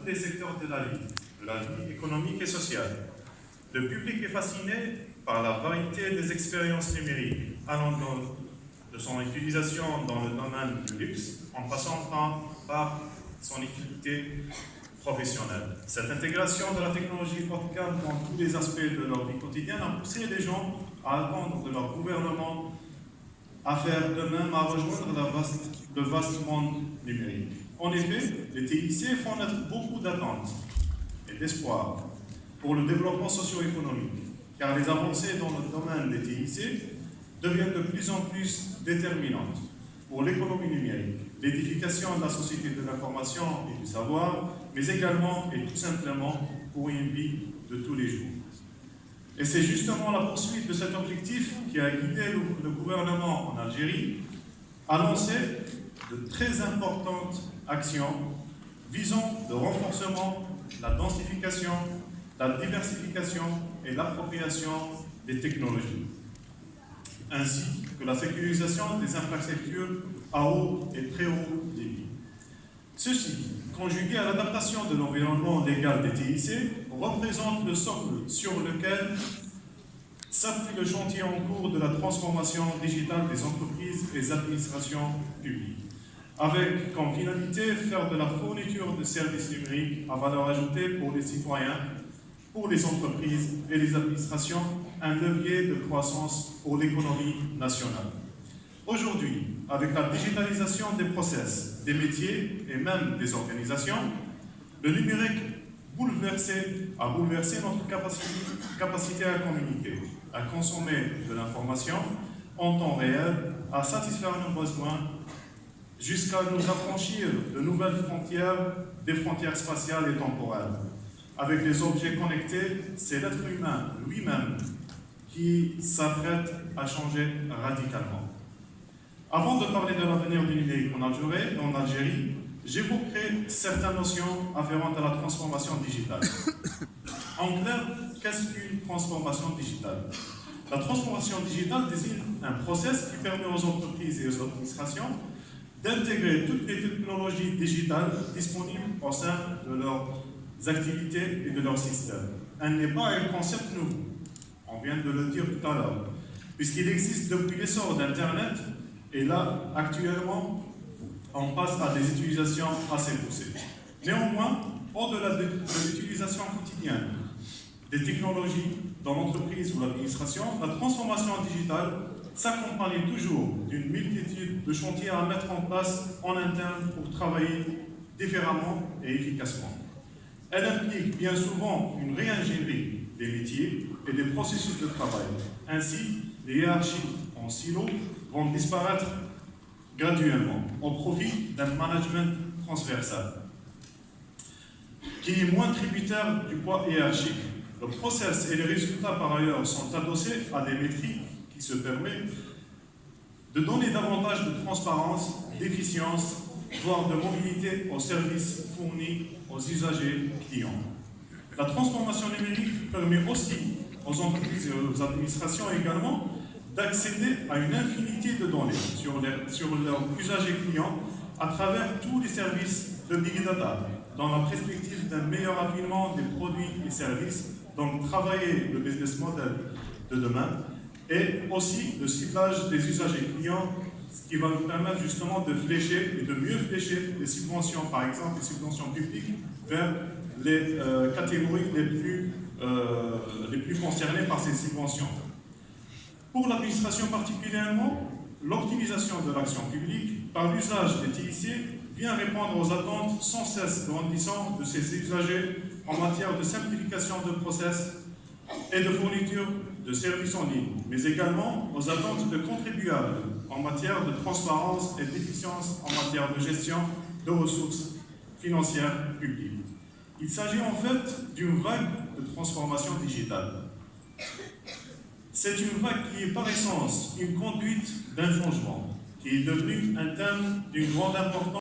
tous les secteurs de la vie économique et sociale. Le public est fasciné par la variété des expériences numériques, allant de son utilisation dans le domaine du luxe, en passant par son utilité professionnelle. Cette intégration de la technologie haut de gamme dans tous les aspects de leur vie quotidienne a poussé les gens à attendre de leur gouvernement à faire de même, à rejoindre le vaste monde numérique. En effet, les TIC font naître beaucoup d'attentes et d'espoir pour le développement socio-économique, car les avancées dans le domaine des TIC deviennent de plus en plus déterminantes pour l'économie numérique, l'édification de la société de l'information et du savoir, mais également et tout simplement pour une vie de tous les jours. Et c'est justement la poursuite de cet objectif qui a guidé le gouvernement en Algérie à lancer de très importantes actions visant le renforcement, la densification, la diversification et l'appropriation des technologies, ainsi que la sécurisation des infrastructures à haut et très haut débit. Ceci, conjugué à l'adaptation de l'environnement légal des TIC, représente le socle sur lequel s'appuie le chantier en cours de la transformation digitale des entreprises et des administrations publiques, avec comme finalité faire de la fourniture de services numériques à valeur ajoutée pour les citoyens, pour les entreprises et les administrations, un levier de croissance pour l'économie nationale. Aujourd'hui, avec la digitalisation des process, des métiers et même des organisations, le numérique a bouleversé notre capacité à communiquer, à consommer de l'information en temps réel, à satisfaire nos besoins, jusqu'à nous affranchir de nouvelles frontières, des frontières spatiales et temporelles. Avec les objets connectés, c'est l'être humain lui-même qui s'apprête à changer radicalement. Avant de parler de l'avenir du numérique en Algérie, j'évoquerai certaines notions afférentes à la transformation digitale. En clair, qu'est-ce qu'une transformation digitale? La transformation digitale désigne un process qui permet aux entreprises et aux administrations d'intégrer toutes les technologies digitales disponibles au sein de leurs activités et de leurs systèmes. Elle n'est pas un concept nouveau, on vient de le dire tout à l'heure, puisqu'il existe depuis l'essor d'Internet, et là, actuellement, on passe à des utilisations assez poussées. Néanmoins, au-delà de l'utilisation quotidienne des technologies dans l'entreprise ou l'administration, la transformation digitale s'accompagne toujours d'une multitude de chantiers à mettre en place en interne pour travailler différemment et efficacement. Elle implique bien souvent une réingénierie des métiers et des processus de travail. Ainsi, les hiérarchies en silo vont disparaître graduellement au profit d'un management transversal qui est moins tributaire du poids hiérarchique. Le process et les résultats par ailleurs sont adossés à des métriques qui se permettent de donner davantage de transparence, d'efficience, voire de mobilité aux services fournis aux usagers clients. La transformation numérique permet aussi aux entreprises et aux administrations également d'accéder à une infinité de données sur leurs usagers clients à travers tous les services de Big Data, dans la perspective d'un meilleur affinement des produits et services, donc travailler le business model de demain, et aussi le ciblage des usagers clients, ce qui va nous permettre justement de flécher et de mieux flécher les subventions, par exemple les subventions publiques, vers les catégories les plus concernées par ces subventions. Pour l'administration particulièrement, l'optimisation de l'action publique par l'usage des TIC vient répondre aux attentes sans cesse grandissantes de ses usagers en matière de simplification de process et de fourniture de services en ligne, mais également aux attentes de contribuables en matière de transparence et d'efficience en matière de gestion de ressources financières publiques. Il s'agit en fait d'une vague de transformation digitale. C'est une vague qui est par essence une conduite d'un changement, qui est devenue un thème d'une grande importance